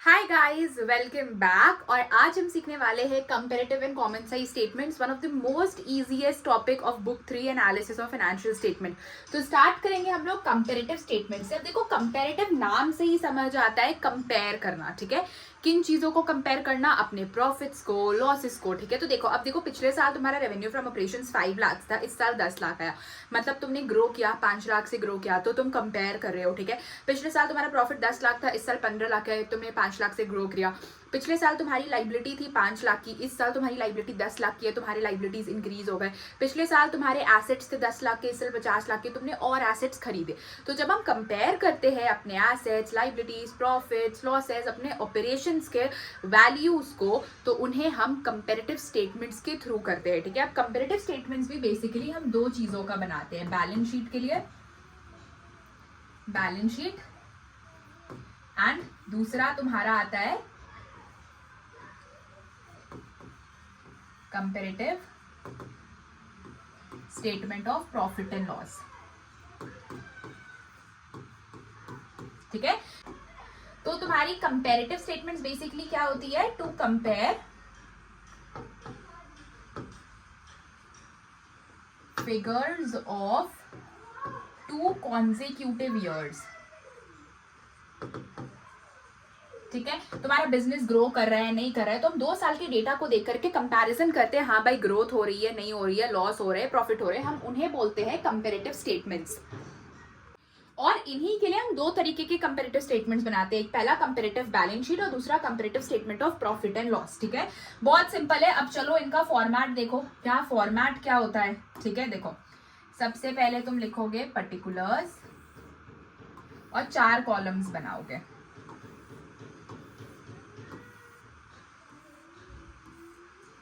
Hi guys, welcome back. और आज हम सीखने वाले हैं comparative and common size statements, one of the most easiest topic of book 3 analysis of financial statement. तो स्टार्ट करेंगे हम लोग कंपैरेटिव स्टेटमेंट से। अब देखो, कंपैरेटिव नाम से ही समझ आता है कंपेयर करना, ठीक है। किन चीजों को कंपेयर करना? अपने प्रॉफिट्स को, लॉसेस को, ठीक है। तो देखो, अब देखो, पिछले साल तुम्हारा रेवेन्यू फ्रॉम ऑपरेशंस 5 लाख था, इस साल 10 लाख आया। मतलब तुमने ग्रो किया, 5 लाख से ग्रो किया, तो तुम कंपेयर कर रहे हो, ठीक है। पिछले साल तुम्हारा प्रॉफिट 10 लाख था, इस साल 15 लाख है, तुमने 5 लाख से ग्रो किया। पिछले साल तुम्हारी लाइबिलिटी थी 5 लाख की, इस साल तुम्हारी लाइबिलिटी 10 लाख की है, तुम्हारी लाइबिलिटीज इंक्रीज हो गए। पिछले साल तुम्हारे एसेट्स थे 10 लाख के, इस साल 50 लाख के, तुमने और एसेट्स खरीदे। तो जब हम कंपेयर करते हैं अपने एसेट्स, लाइबिलिटीज, प्रॉफिट्स, लॉसेस, अपने ऑपरेशंस के वैल्यूज को, तो उन्हें हम कंपेरेटिव स्टेटमेंट्स के थ्रू करते हैं, ठीक है। अब कंपेरेटिव स्टेटमेंट्स भी बेसिकली हम दो चीजों का बनाते हैं। बैलेंस शीट के लिए बैलेंस शीट, एंड दूसरा तुम्हारा आता है comparative statement of profit and loss, ठीक है। तो तुम्हारी कंपेरेटिव स्टेटमेंट्स बेसिकली क्या होती है? To compare figures of 2 consecutive years, ठीक है। तुम्हारा बिजनेस ग्रो कर रहा है, नहीं कर रहा है, तो हम 2 साल के डेटा को देख करके कंपैरिजन करते हैं। हाँ भाई, ग्रोथ हो रही है, नहीं हो रही है, लॉस हो रहा है, प्रॉफिट हो रहे हैं, हम उन्हें बोलते हैं कंपेरेटिव स्टेटमेंट्स। और इन्हीं के लिए हम 2 तरीके के कंपेरेटिव स्टेटमेंट्स बनाते हैं। एक पहला कंपेरेटिव बैलेंस शीट और दूसरा comparative statement of profit and loss, ठीक है। बहुत सिंपल है। अब चलो इनका फॉर्मेट देखो, क्या फॉर्मेट क्या होता है, ठीक है। देखो, सबसे पहले तुम लिखोगे पर्टिकुलर्स और 4 कॉलम्स बनाओगे,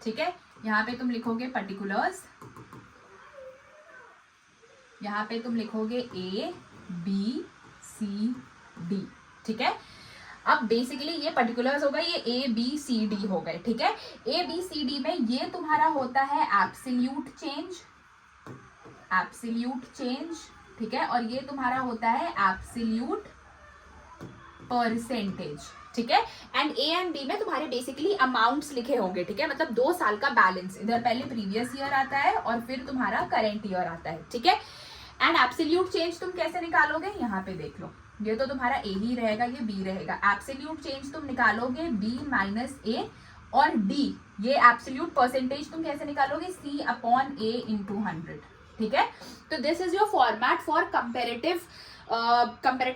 ठीक है। यहाँ पे तुम लिखोगे पर्टिकुलर्स, यहाँ पे तुम लिखोगे ए बी सी डी, ठीक है। अब बेसिकली ये पर्टिकुलर्स हो गए, ये ए बी सी डी हो गए, ठीक है। ए बी सी डी में ये तुम्हारा होता है एब्सोल्यूट चेंज, एब्सोल्यूट चेंज, ठीक है। और ये तुम्हारा होता है एब्सोल्यूट परसेंटेज, ठीक है। एंड ए एंड बी में तुम्हारे बेसिकली अमाउंट्स लिखे होंगे, ठीक है। मतलब 2 साल का बैलेंस, इधर पहले प्रीवियस ईयर आता है और फिर तुम्हारा करेंट ईयर आता है, ठीक है। एंड एब्सोल्यूट चेंज तुम कैसे निकालोगे? यहाँ पे देख लो, ये तो तुम्हारा ए ही रहेगा, ये बी रहेगा। एब्सोल्यूट चेंज तुम निकालोगे बी माइनस ए, और डी ये एब्सोल्यूट परसेंटेज तुम कैसे निकालोगे? सी अपॉन ए इंटू 100, ठीक है। तो this is your format for comparative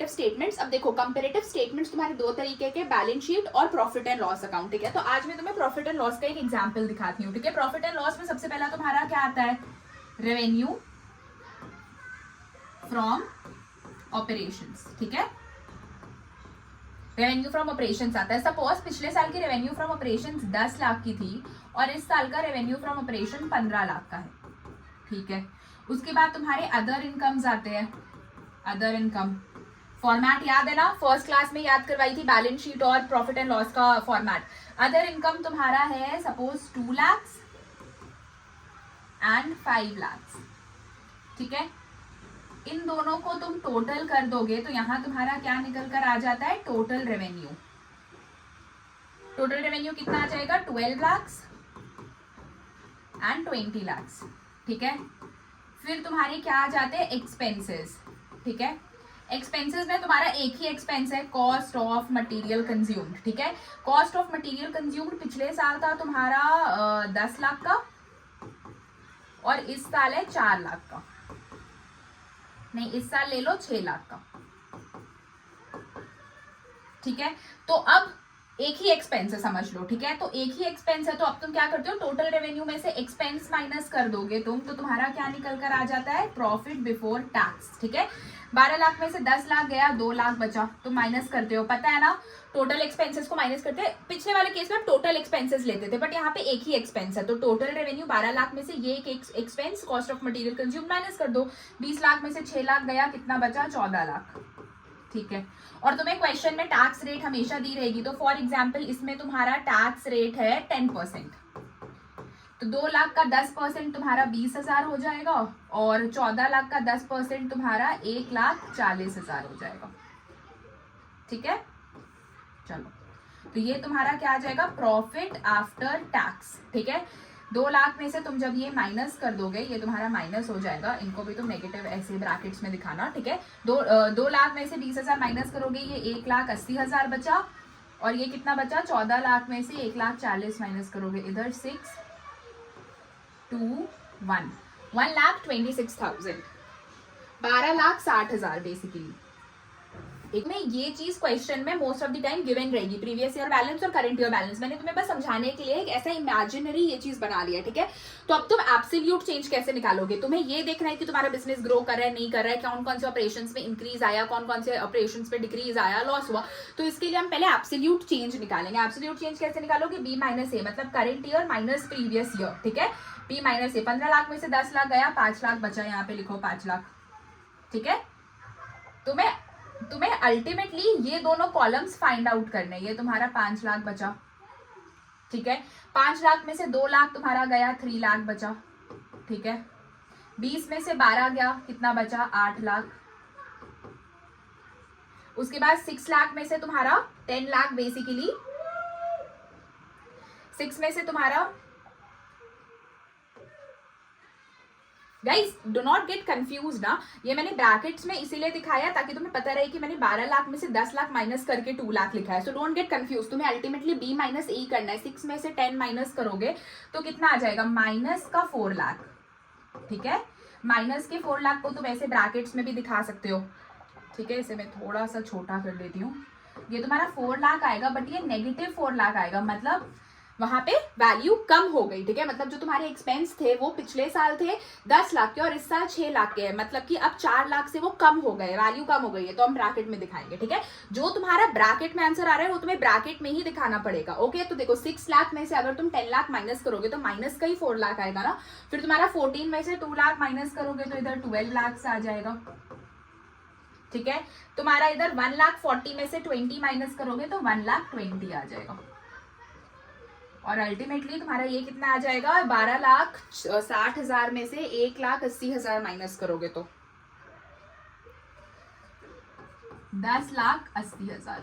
statements. अब देखो, कंपेरेटिव स्टेटमेंट्स तुम्हारे 2 तरीके के, बैलेंस शीट और प्रॉफिट एंड लॉस अकाउंट, ठीक है। तो आज मैं तुम्हें प्रॉफिट एंड लॉस का एक एग्जांपल दिखाती हूँ, ठीक है। प्रॉफिट एंड लॉस में सबसे पहला तुम्हारा क्या आता है? रेवेन्यू फ्रॉम ऑपरेशंस, ठीक है। रेवेन्यू फ्रॉम ऑपरेशंस आता है। सपोज पिछले साल की रेवेन्यू फ्रॉम ऑपरेशंस 10 लाख की थी और इस साल का रेवेन्यू फ्रॉम ऑपरेशन 15 लाख का है, ठीक है। उसके बाद तुम्हारे अदर इनकम्स आते हैं। अदर इनकम फॉर्मेट याद है ना, फर्स्ट क्लास में याद करवाई थी बैलेंस शीट और प्रॉफिट एंड लॉस का फॉर्मेट। अदर इनकम तुम्हारा है सपोज 2 lakhs एंड 5 lakhs, ठीक है। इन दोनों को तुम टोटल कर दोगे तो यहां तुम्हारा क्या निकल कर आ जाता है? Total revenue. टोटल रेवेन्यू कितना आ जाएगा? 12 lakhs एंड 20 lakhs, ठीक है। फिर तुम्हारे क्या आ जाते हैं? एक्सपेंसेस, ठीक है। एक्सपेंसेस में तुम्हारा एक ही एक्सपेंस है, कॉस्ट ऑफ मटेरियल कंज्यूम्ड, ठीक है। कॉस्ट ऑफ मटेरियल कंज्यूम्ड पिछले साल था तुम्हारा 10 लाख का और इस साल है 4 लाख का, नहीं इस साल ले लो 6 लाख का, ठीक है। तो अब एक ही एक्सपेंस है, समझ लो, ठीक है। तो एक ही एक्सपेंस है, तो अब तुम क्या करते हो? टोटल रेवेन्यू में से एक्सपेंस माइनस कर दोगे तुम, तो तुम्हारा क्या निकल कर आ जाता है? प्रॉफिट बिफोर टैक्स, ठीक है। 12 लाख में से 10 लाख गया, 2 लाख बचा, तुम माइनस करते हो, पता है ना। टोटल एक्सपेंसेस को माइनस करते हैं। पिछले वाले केस में टोटल एक्सपेंसेस लेते थे, बट यहाँ पे एक ही एक्सपेंस है, तो टोटल रेवेन्यू 12 लाख में से ये एक expense cost of material consume minus कर दो। 20 लाख में से 6 लाख गया, कितना बचा? 14 लाख, ठीक है। और तुम्हें क्वेश्चन में टैक्स रेट हमेशा दी रहेगी, तो फॉर एग्जांपल इसमें तुम्हारा टैक्स रेट है 10%, तो 2 लाख का 10% तुम्हारा 20,000 हो जाएगा और 14 लाख का 10% तुम्हारा 1,40,000 हो जाएगा, ठीक है। चलो, तो ये तुम्हारा क्या आ जाएगा, प्रॉफिट आफ्टर टैक्स। ठीक है, 2 लाख में से तुम जब ये माइनस कर दोगे, ये तुम्हारा माइनस हो जाएगा, इनको भी तुम नेगेटिव ऐसे ब्रैकेट्स में दिखाना। ठीक है, 2 लाख में से 20,000 माइनस करोगे, ये 1,80,000 बचा, और ये कितना बचा, 14 लाख में से 1,40,000 माइनस करोगे, इधर 6 2 1 1,26,000, 12,60,000 बेसिकली। एक में ये चीज क्वेश्चन में most of the time given रहेगी, प्रीवियस ईयर बैलेंस और करंट ईयर बैलेंस। मैंने तुम्हें बस समझाने के लिए एक ऐसा इमेजिनरी ये चीज बना लिया। ठीक है, तो अब तुम एब्सोल्यूट चेंज कैसे निकालोगे, तुम्हें ये देखना है कि तुम्हारा बिजनेस ग्रो कर रहा है नहीं कर रहा है, कौन कौन से ऑपरेशंस में इंक्रीज आया, कौन कौन से ऑपरेशंस में डिक्रीज आया, लॉस हुआ। तो इसके लिए हम पहले एब्सोल्यूट चेंज निकालेंगे। एब्सोल्यूट चेंज कैसे निकालोगे, बी माइनस ए, मतलब current year minus previous year. ठीक है, बी माइनस ए, 15 लाख में से 10 लाख गया, 5 लाख बचा, यहाँ पे लिखो 5 लाख। ठीक है, तुम्हें अल्टीमेटली ये दोनों कॉलम्स फाइंड आउट करने, ये तुम्हारा 5 लाख बचा। ठीक है, 5 लाख में से 2 लाख तुम्हारा गया, 3 लाख बचा। ठीक है, 20 में से 12 गया, कितना बचा, 8 लाख। उसके बाद 6 लाख में से तुम्हारा 10 लाख बेसिकली, 6 में से तुम्हारा, guys do not get confuse ना, ये मैंने ब्रैकेट्स में इसीलिए दिखाया ताकि तुम्हें पता रहे कि मैंने 12 लाख में से 10 लाख माइनस करके 2 लाख लिखा है। सो डोंट गेट कंफ्यूज, तुम्हें अल्टीमेटली बी माइनस ए करना है। 6 में से 10 माइनस करोगे तो कितना आ जाएगा, माइनस का 4 लाख। ठीक है, माइनस के 4 लाख को तुम ऐसे ब्रैकेट्स में भी दिखा सकते हो। ठीक है, इसे मैं थोड़ा सा छोटा कर देती हूँ। ये तुम्हारा 4 लाख आएगा, बट ये नेगेटिव 4 लाख आएगा, मतलब वहां पे वैल्यू कम हो गई। ठीक है, मतलब जो तुम्हारे एक्सपेंस थे वो पिछले साल थे 10 लाख के और इस साल 6 लाख के हैं, मतलब कि अब 4 लाख से वो कम हो गए, वैल्यू कम हो गई है, तो हम ब्रैकेट में दिखाएंगे। ठीक है, जो तुम्हारा ब्रैकेट में आंसर आ रहा है वो तुम्हें ब्रैकेट में ही दिखाना पड़ेगा। ओके, तो देखो 6 लाख में से अगर तुम 10 लाख माइनस करोगे तो माइनस का ही 4 लाख आएगा ना, फिर तुम्हारा 14 में से 2 लाख माइनस करोगे तो इधर 12 लाख आ जाएगा। ठीक है, तुम्हारा इधर 1,40,000 में से 20 माइनस करोगे तो 1,20,000 आ जाएगा, और अल्टीमेटली तुम्हारा ये कितना आ जाएगा, 12,60,000 में से 1,80,000 माइनस करोगे तो 10,80,000।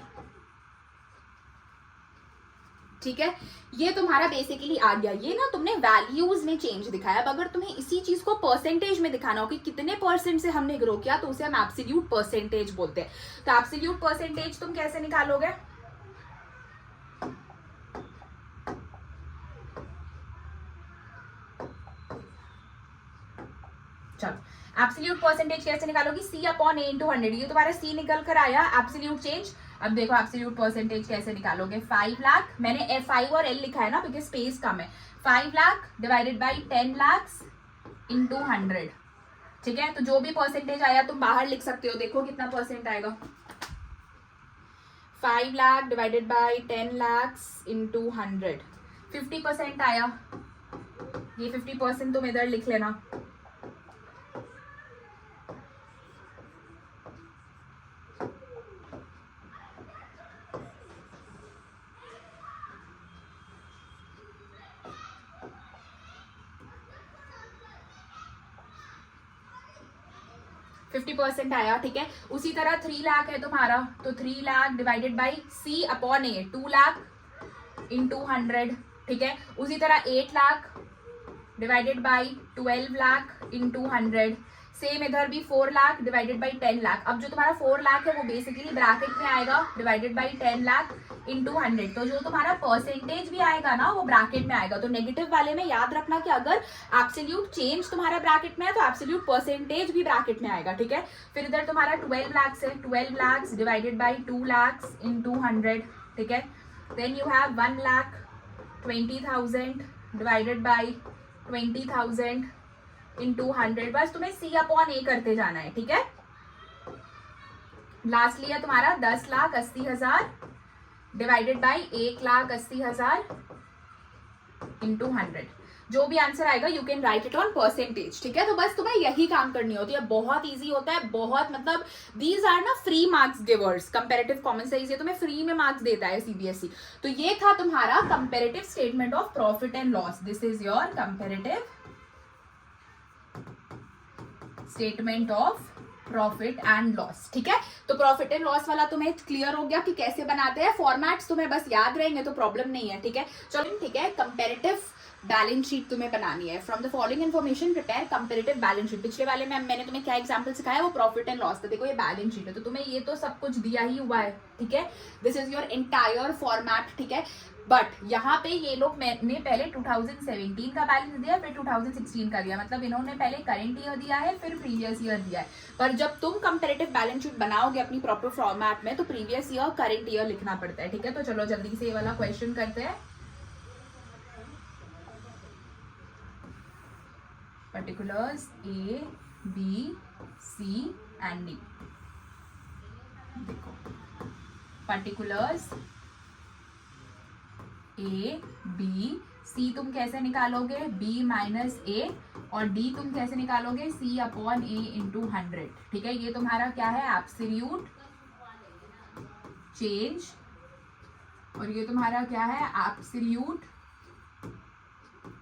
ठीक है, ये तुम्हारा बेसिकली आ गया। ये ना तुमने वैल्यूज में चेंज दिखाया। अब अगर तुम्हें इसी चीज को परसेंटेज में दिखाना हो कि कितने परसेंट से हमने ग्रो किया, तो उसे हम एब्सोल्यूट परसेंटेज बोलते हैं। तो एब्सोल्यूट परसेंटेज तुम कैसे निकालोगे, चलो एब्सोल्यूट परसेंटेज कैसे निकालोगी, C अपॉन A इंटू 100। ये तुम्हारा C निकल कर आया एब्सोल्यूट चेंज। अब देखो एब्सोल्यूट परसेंटेज कैसे निकालोगे, 5 लाख, मैंने F5 और L लिखा है ना क्योंकि स्पेस कम है, 5 lakh divided by 10 lakh into 100। ठीक है, तो जो भी परसेंटेज आया तुम बाहर लिख सकते हो, देखो कितना परसेंट आएगा, 5 lakh divided by 10 lakh into 100, 50% आया। ये 50% तुम इधर लिख लेना। %50 आया। ठीक है, उसी तरह 3 लाख है तुम्हारा, तो 3 lakh divided by C upon A, 2 lakh into 100। ठीक है, उसी तरह 8 lakh divided by 12 lakh into 100। Same इधर भी 4 लाख डिवाइडेड बाई 10 लाख। अब जो तुम्हारा 4 लाख है वो बेसिकली ब्रैकेट में आएगा, डिवाइडेड बाई 10 लाख इंटू 100। तो जो तुम्हारा परसेंटेज भी आएगा ना वो ब्रैकेट में आएगा। तो नेगेटिव वाले में याद रखना कि अगर एब्सोल्यूट चेंज तुम्हारा ब्रैकेट में है तो एब्सोल्यूट परसेंटेज भी ब्रैकेट में आएगा। ठीक है, फिर इधर तुम्हारा 12 लाख है, 12 lakh divided by 2 lakh into 100। ठीक है, then you have 1,20,000 divided by 20,000 into 100। बस तुम्हें C अपॉन A करते जाना है। ठीक है, लास्टली है तुम्हारा 10,80,000 डिवाइडेड बाई 1,80,000 इंटू 100। जो भी आंसर आएगा you can write it on percentage. ठीक है, तो बस तुम्हें यही काम करनी होती है, बहुत इजी होता है, बहुत मतलब दीज आर ना free marks givers. Comparative common size ये तुम्हें फ्री में मार्क्स देता है CBSE। तो ये था तुम्हारा comparative statement of profit and loss. This is your comparative statement of profit and loss. ठीक है, तो प्रॉफिट एंड लॉस वाला तुम्हें क्लियर हो गया कि कैसे बनाते हैं, फॉर्मेट्स तुम्हें बस याद रहेंगे तो प्रॉब्लम नहीं है। ठीक है, चलो ठीक है, कंपेरेटिव बैलेंस शीट तुम्हें बनानी है। From the following information prepare comparative balance sheet. पिछले वाले में मैंने तुम्हें क्या एग्जांपल सिखाया, वो प्रॉफिट एंड लॉस था। देखो ये बैलेंस शीट है, तो तुम्हें ये तो सब कुछ दिया ही हुआ है। ठीक है, this is your entire format. ठीक है, बट यहाँ पे ये लोग मैंने पहले 2017 का बैलेंस दिया, फिर 2016 का दिया, मतलब इन्होंने पहले करंट ईयर दिया है, फिर प्रीवियस ईयर दिया है। पर जब तुम कंपेरेटिव बैलेंस शीट बनाओगे अपनी प्रॉपर फॉर्मेट में, तो प्रीवियस ईयर करंट ईयर लिखना पड़ता है। ठीक है, तो चलो जल्दी से ये वाला क्वेश्चन करते हैं। Particulars A, B, C and D। देखो पर्टिकुलर्स A, B, C तुम कैसे निकालोगे, B माइनस A, और D तुम कैसे निकालोगे, C अपॉन A इंटू 100। ठीक है, ये तुम्हारा क्या है, एब्सोल्यूट चेंज, और ये तुम्हारा क्या है, एब्सोल्यूट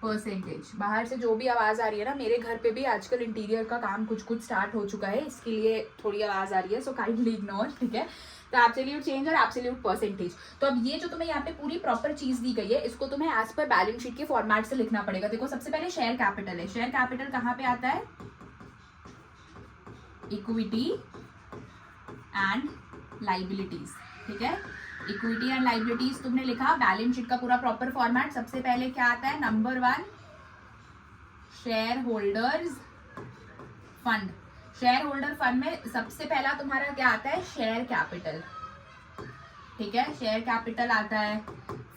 परसेंटेज। बाहर से जो भी आवाज आ रही है ना, मेरे घर पे भी आजकल इंटीरियर का काम कुछ कुछ स्टार्ट हो चुका है, इसके लिए थोड़ी आवाज आ रही है, सो काइंडली इग्नोर। ठीक है, तो एब्सोल्यूट चेंज और एब्सोल्यूट परसेंटेज। तो अब ये जो तुम्हें यहाँ पे पूरी प्रॉपर चीज दी गई है, इसको तुम्हें एज पर बैलेंस शीट के फॉर्मेट से लिखना पड़ेगा। देखो सबसे पहले शेयर कैपिटल है। शेयर कैपिटल कहाँ पे आता है, इक्विटी एंड लाइबिलिटीज। ठीक है, इक्विटी एंड लाइबिलिटीज तुमने लिखा। बैलेंस शीट का पूरा प्रॉपर फॉर्मेट, सबसे पहले क्या आता है, number 1 share holders fund. Share holder fund में सबसे पहला तुम्हारा क्या आता है, शेयर कैपिटल। ठीक है, शेयर कैपिटल आता है।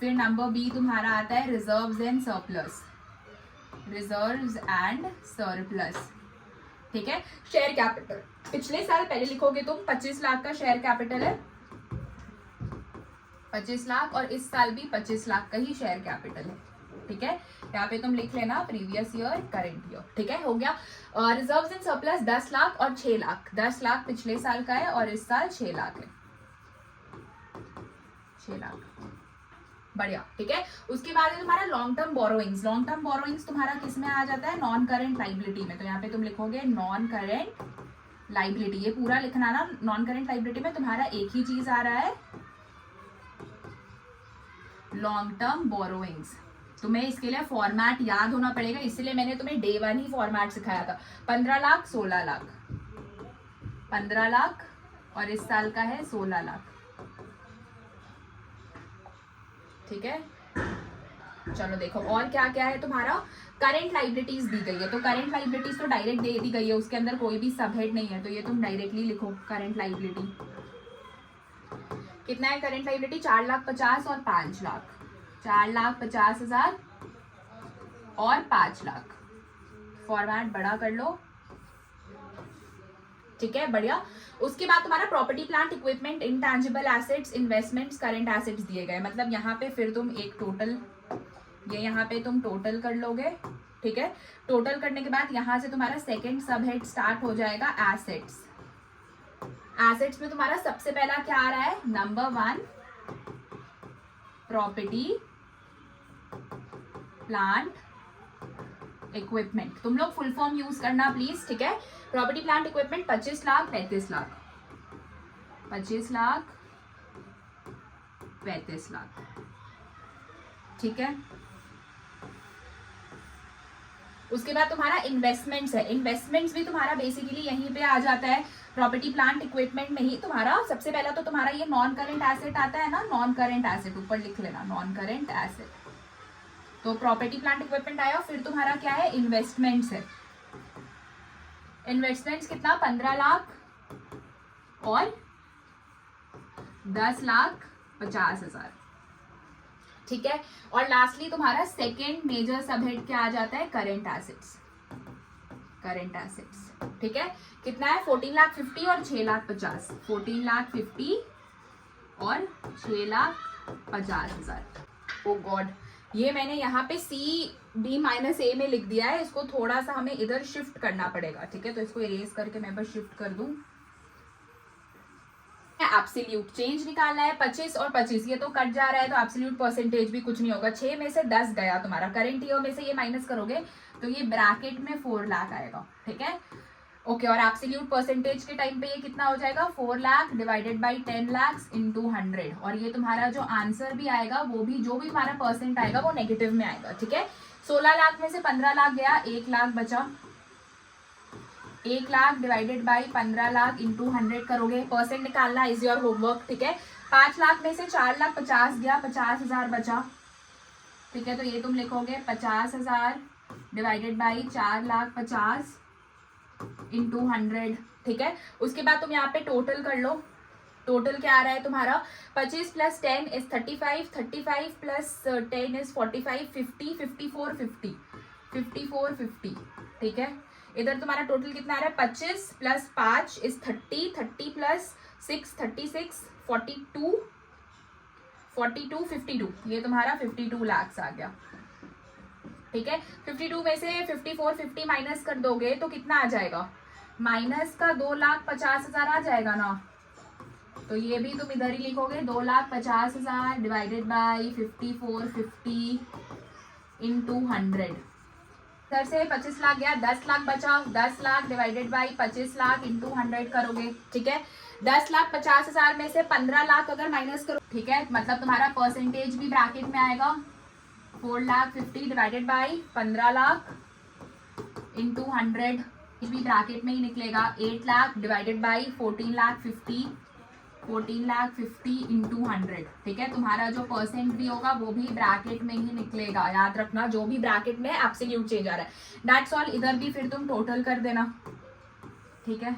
फिर नंबर B तुम्हारा आता है reserves and surplus, reserves and surplus. ठीक है, शेयर कैपिटल पिछले साल पहले लिखोगे तुम 25 लाख का शेयर कैपिटल है, 25 लाख, और इस साल भी 25 लाख का ही शेयर कैपिटल है। ठीक है, यहाँ पे तुम लिख लेना प्रीवियस ईयर करंट ईयर। ठीक है, हो गया। रिजर्व्स एंड सरप्लस 10 लाख और 6 लाख। 10 लाख पिछले साल का है और इस साल 6 लाख है, 6 लाख। बढ़िया। ठीक है, उसके बाद है तुम्हारा long term borrowings. Long term borrowings तुम्हारा किस में आ जाता है, नॉन करेंट लाइबिलिटी में। तो यहाँ पे तुम लिखोगे नॉन करेंट लाइबिलिटी, ये पूरा लिखना ना। नॉन करेंट लाइबिलिटी में तुम्हारा एक ही चीज आ रहा है, लॉन्ग टर्म बोरोइंग्स। तुम्हें इसके लिए फॉर्मेट याद होना पड़ेगा, इसलिए मैंने तुम्हें डे 1 ही फॉर्मेट सिखाया था। 15 लाख 16 लाख, 15 लाख, और इस साल का है 16 लाख। ठीक है, चलो देखो और क्या क्या है तुम्हारा। करंट लाइबिलिटीज दी गई है, तो करंट लाइबिलिटीज तो डायरेक्ट दे दी गई है, उसके अंदर कोई भी सब हेड नहीं है, तो ये तुम डायरेक्टली लिखो करंट लाइबिलिटी। कितना है करंट लाइबिलिटी, 4,50,000 और 5 लाख। 4,50,000 और 5 लाख। फॉर्मेट बड़ा कर लो। ठीक है, बढ़िया। उसके बाद तुम्हारा property plant equipment intangible assets investments current assets दिए गए। मतलब यहाँ पे फिर तुम एक टोटल, ये यहाँ पे तुम टोटल कर लोगे। ठीक है, टोटल करने के बाद यहाँ से तुम्हारा सेकंड सब हेड स्टार्ट हो जाएगा एसेट्स। एसेट्स में तुम्हारा सबसे पहला क्या आ रहा है, नंबर 1 प्रॉपर्टी प्लांट इक्विपमेंट। तुम लोग फुल फॉर्म यूज करना प्लीज। ठीक है, property plant equipment 25 lakh 35 lakh, 25 lakh 35 lakh. ठीक है, उसके बाद तुम्हारा इन्वेस्टमेंट्स है। इन्वेस्टमेंट्स भी तुम्हारा बेसिकली यहीं पे आ जाता है, प्रॉपर्टी प्लांट इक्विपमेंट में ही। तुम्हारा सबसे पहला तो तुम्हारा ये नॉन करेंट एसेट आता है ना, नॉन करेंट एसेट ऊपर लिख लेना, नॉन करेंट एसेट। तो प्रॉपर्टी प्लांट इक्विपमेंट आया, फिर तुम्हारा क्या है, इन्वेस्टमेंट्स है। इन्वेस्टमेंट्स कितना, 15 लाख और 10,50,000। ठीक है, और लास्टली तुम्हारा सेकेंड मेजर सबहेड क्या आ जाता है, करंट एसेट्स। करंट एसेट्स, ठीक है, कितना है, 14,50,000 और 6,50,000। 14,50,000 और 6,50,000। ओ गॉड, ये मैंने यहाँ पे CB माइनस A में लिख दिया है, इसको थोड़ा सा हमें इधर शिफ्ट करना पड़ेगा। ठीक है, तो इसको इरेज करके मैं बस शिफ्ट कर दूं। एब्सोल्यूट चेंज निकालना है, 25 और 25, ये तो कट जा रहा है, तो एब्सोल्यूट परसेंटेज भी कुछ नहीं होगा। 6 में से 10 गया तुम्हारा, करंट ईयर में से ये माइनस करोगे तो ये ब्रैकेट में 4 लाख आएगा। ठीक है, ओके, और एब्सोल्यूट परसेंटेज के टाइम पे ये कितना हो जाएगा, 4 lakh divided by 10 lakh into 100, और ये तुम्हारा जो आंसर भी आएगा वो भी, जो भी हमारा परसेंट आएगा वो नेगेटिव में आएगा, ठीक है। 16 लाख में से 15 लाख गया, 1 लाख बचा, 1 lakh divided by 15 lakh into 100 करोगे, परसेंट निकालना इज योर होमवर्क, ठीक है। 5 लाख में से 4 लाख 50 गया, 50,000 बचा, ठीक है। तो ये तुम लिखोगे 50,000 डिवाइडेड बाई 4 लाख 50 इंटू 100, ठीक है। उसके बाद तुम यहाँ पे टोटल कर लो, टोटल क्या आ रहा है तुम्हारा, 25 प्लस 10 इज 35, 35 प्लस 10 इज 45, 50, 54, 50, 54, 50, ठीक है। इधर तुम्हारा टोटल कितना आ रहा है, 25 प्लस 5 इज 30, 30 प्लस 6 36, 42, 42, 52, ये तुम्हारा 52 लाख आ गया, ठीक है। 52 में से 54, 50 माइनस कर दोगे तो कितना आ जाएगा, माइनस का 2,50,000 आ जाएगा ना, तो ये भी तुम इधर ही लिखोगे 2,50,000 डिवाइडेड बाई 54, 50 इंटू 100। इधर से 25 लाख गया, 10 लाख बचा, 10 lakh divided by 25 lakh into 100 करोगे, ठीक है। 10,50,000 में से 15 लाख अगर माइनस करो, ठीक है, मतलब तुम्हारा परसेंटेज भी ब्रैकेट में आएगा, 4,50,000 डिवाइडेड बाई 15 लाख इंटू 100, भी ब्रैकेट में ही निकलेगा। 8 लाख डिवाइडेड बाई 14,50,000, 14,50,000 इंटू 100, ठीक है। तुम्हारा जो परसेंट भी होगा वो भी ब्रैकेट में ही निकलेगा, याद रखना, जो भी ब्रैकेट में एब्सोल्यूट चेंज आ रहा है, दैट्स ऑल। इधर भी फिर तुम टोटल कर देना, ठीक है,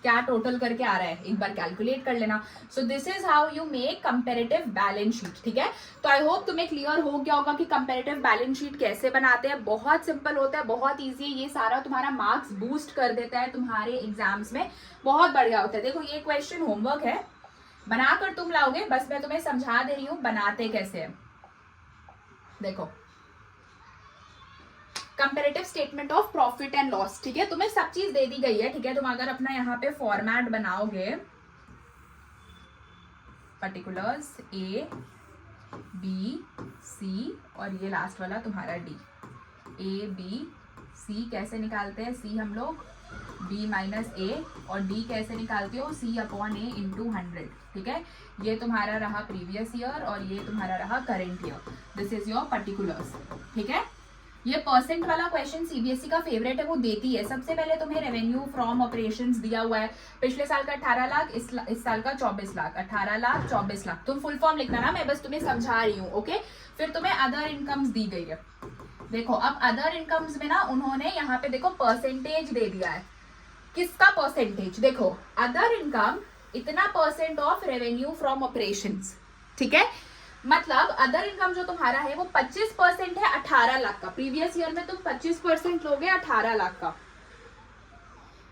क्या टोटल करके आ रहा है एक बार कैलकुलेट कर लेना। So this is how you make comparative balance sheet, ठीक है। तो आई होप तुम्हें क्लियर हो गया होगा कि कंपेरेटिव बैलेंस शीट कैसे बनाते हैं, बहुत सिंपल होता है, बहुत इजी है, ये सारा तुम्हारा मार्क्स बूस्ट कर देता है तुम्हारे एग्जाम्स में, बहुत बढ़िया होता है। देखो ये क्वेश्चन होमवर्क है, बनाकर तुम लाओगे, बस मैं तुम्हें समझा दे रही हूँ बनाते कैसे है। देखो comparative statement of profit and loss, ठीक है, तुम्हें सब चीज दे दी गई है, ठीक है। तुम अगर अपना यहाँ पे फॉर्मेट बनाओगे, पर्टिकुलर्स A B C और ये लास्ट वाला तुम्हारा D, A B C कैसे निकालते हैं, C हम लोग B माइनस A, और D कैसे निकालते हो, C अपॉन A इंटू 100, ठीक है। ये तुम्हारा रहा प्रीवियस ईयर और ये तुम्हारा रहा current year, this is your particulars, ठीक है। ये परसेंट वाला क्वेश्चन सीबीएसई का फेवरेट है, वो देती है। सबसे पहले तुम्हें रेवेन्यू फ्रॉम ऑपरेशंस दिया हुआ है, पिछले साल का 18 लाख, इस साल का 24 लाख, 18 लाख 24 लाख, तुम फुल फॉर्म लिखना ना, मैं बस तुम्हें समझा रही हूँ, ओके। फिर तुम्हें अदर इनकम्स दी गई है, देखो अब अदर इनकम्स में ना उन्होंने यहाँ पे देखो परसेंटेज दे दिया है, किसका परसेंटेज, देखो अदर इनकम इतना percent of revenue from operations, ठीक है। मतलब अदर इनकम जो तुम्हारा है वो 25% है 18 लाख का, प्रीवियस ईयर में तुम 25% लोगे 18 लाख का,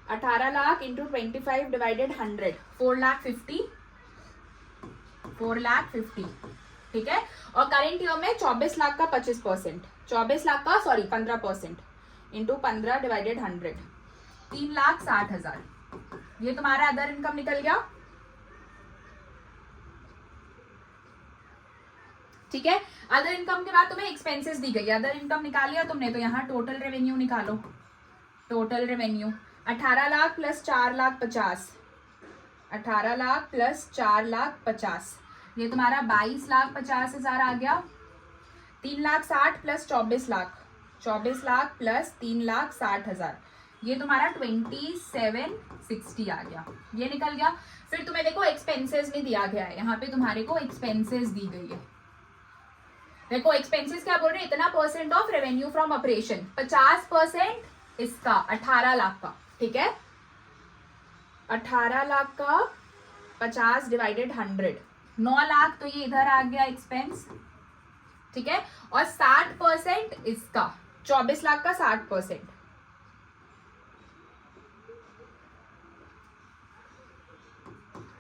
18 लाख इंटू 25 डिवाइडेड 100, 4,50,000, 4,50,000, ठीक है। और करेंट ईयर में 24 लाख का 25%, 24 लाख का सॉरी 15% इंटू 15 डिवाइडेड 100, 3,60,000, ये तुम्हारा अदर इनकम निकल गया, ठीक है। अदर इनकम के बाद तुम्हें एक्सपेंसेस दी गई, अदर इनकम निकाल लिया तुमने, तो यहाँ टोटल रेवेन्यू निकालो, total revenue 18 lakh plus 4,50,000, 18 lakh plus 4,50,000, ये तुम्हारा 22,50,000 आ गया। 3,60,000 प्लस 24 लाख, 24 लाख प्लस 3,60,000, ये तुम्हारा 27,60 आ गया, ये निकल गया। फिर तुम्हें देखो एक्सपेंसेस में दिया गया है, यहाँ पे तुम्हारे को एक्सपेंसेस दी गई है, देखो एक्सपेंसेस क्या बोल रहे हैं, इतना percent of revenue from operation, 50% इसका 18 लाख का, ठीक है, 18 लाख का 50 डिवाइडेड 100, 9 लाख, तो ये इधर आ गया एक्सपेंस, ठीक है। और 60% इसका, 24 लाख का 60%,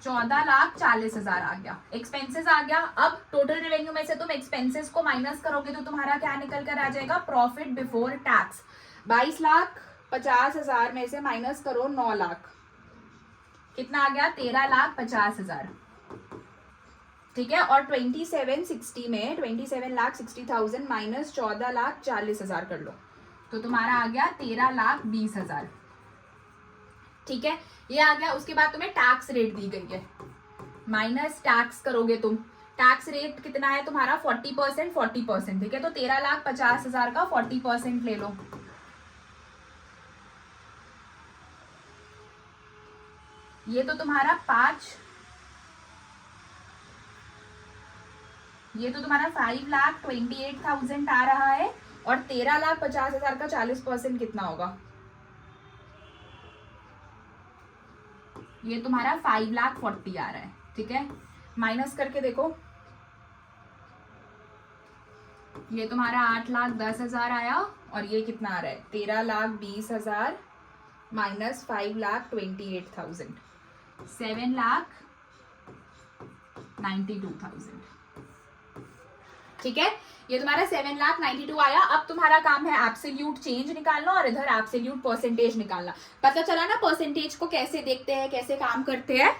14,40,000 आ गया, एक्सपेंसेस आ गया। अब टोटल रेवेन्यू में से तुम एक्सपेंसेस को माइनस करोगे तो तुम्हारा क्या निकल कर आ जाएगा, प्रॉफिट बिफोर टैक्स। 22,50,000 में से माइनस करो 9 लाख, कितना आ गया, 13,50,000, ठीक है। और 27,60 में 27,60,000 माइनस 14,40,000 कर लो, तो तुम्हारा आ गया 13,20,000, ठीक है, ये आ गया। उसके बाद तुम्हें टैक्स रेट दी गई है, माइनस टैक्स करोगे तुम, टैक्स रेट कितना है तुम्हारा 40%, 40%, ठीक है, तो 13,50,000 का 40% ले लो। ये तो तुम्हारा 5,28,000 आ रहा है, और 13,50,000 का 40% कितना होगा, ये तुम्हारा 5,40,000 आ रहा है, ठीक है, माइनस करके देखो, ये तुम्हारा 8,10,000 आया, और ये कितना आ रहा है 13,20,000 माइनस 5,28,000, 7,92,000, ठीक है, ये तुम्हारा 7,92,000 आया। अब तुम्हारा काम है एब्सोल्यूट चेंज निकालना और इधर एब्सोल्यूट परसेंटेज निकालना। पता चला ना परसेंटेज को कैसे देखते हैं, कैसे काम करते हैं।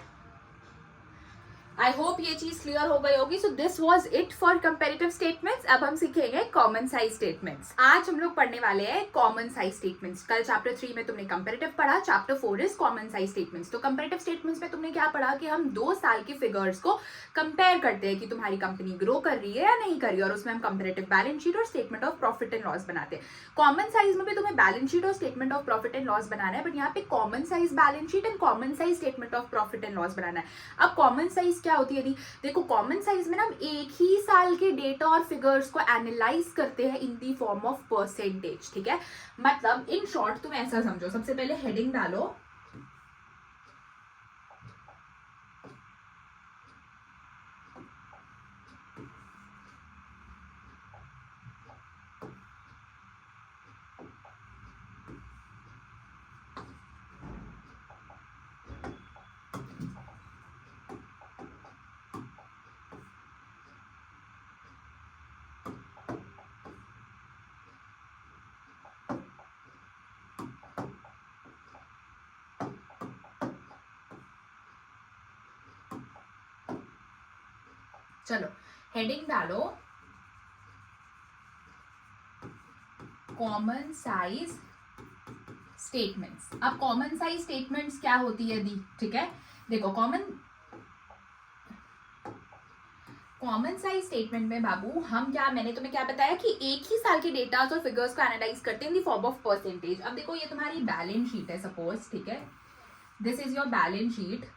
आई होप ये चीज क्लियर हो गई होगी। So this was it for comparative statements. अब हम सीखेंगे कॉमन साइज स्टेटमेंट्स। आज हम लोग पढ़ने वाले हैं कॉमन साइज स्टेटमेंट्स। कल चैप्टर 3 में तुमने कंपेरेटिव पढ़ा, chapter 4 is common size statements. तो कंपेरेटिव स्टेटमेंट्स में तुमने क्या पढ़ा कि हम 2 साल के फिगर्स को कंपेयर करते हैं कि तुम्हारी कंपनी ग्रो कर रही है या नहीं कर रही है, और उसमें हम कंपेरेटिव बैलेंस शीट और statement of profit and loss बनाते हैं। कॉमन साइज में भी तुम्हें बैलेंस शीट और statement of profit and loss बनाना है, बट यहाँ पे common size balance sheet and common size statement of profit and loss बनाना है। अब कॉमन साइज क्या होती है? देखो कॉमन साइज में ना हम एक ही साल के डेटा और फिगर्स को एनालाइज करते हैं इन दी फॉर्म ऑफ परसेंटेज, ठीक है। मतलब इन शॉर्ट तुम ऐसा समझो, सबसे पहले हेडिंग डालो चलो हेडिंग डालो कॉमन साइज स्टेटमेंट्स। अब कॉमन साइज स्टेटमेंट्स क्या होती है दी, ठीक है। देखो कॉमन साइज स्टेटमेंट में बाबू हम क्या, मैंने तुम्हें क्या बताया कि एक ही साल के डेटा और फिगर्स को एनालाइज करते हैं in the form of percentage. अब देखो ये तुम्हारी बैलेंस शीट है सपोज, ठीक है, this is your balance sheet,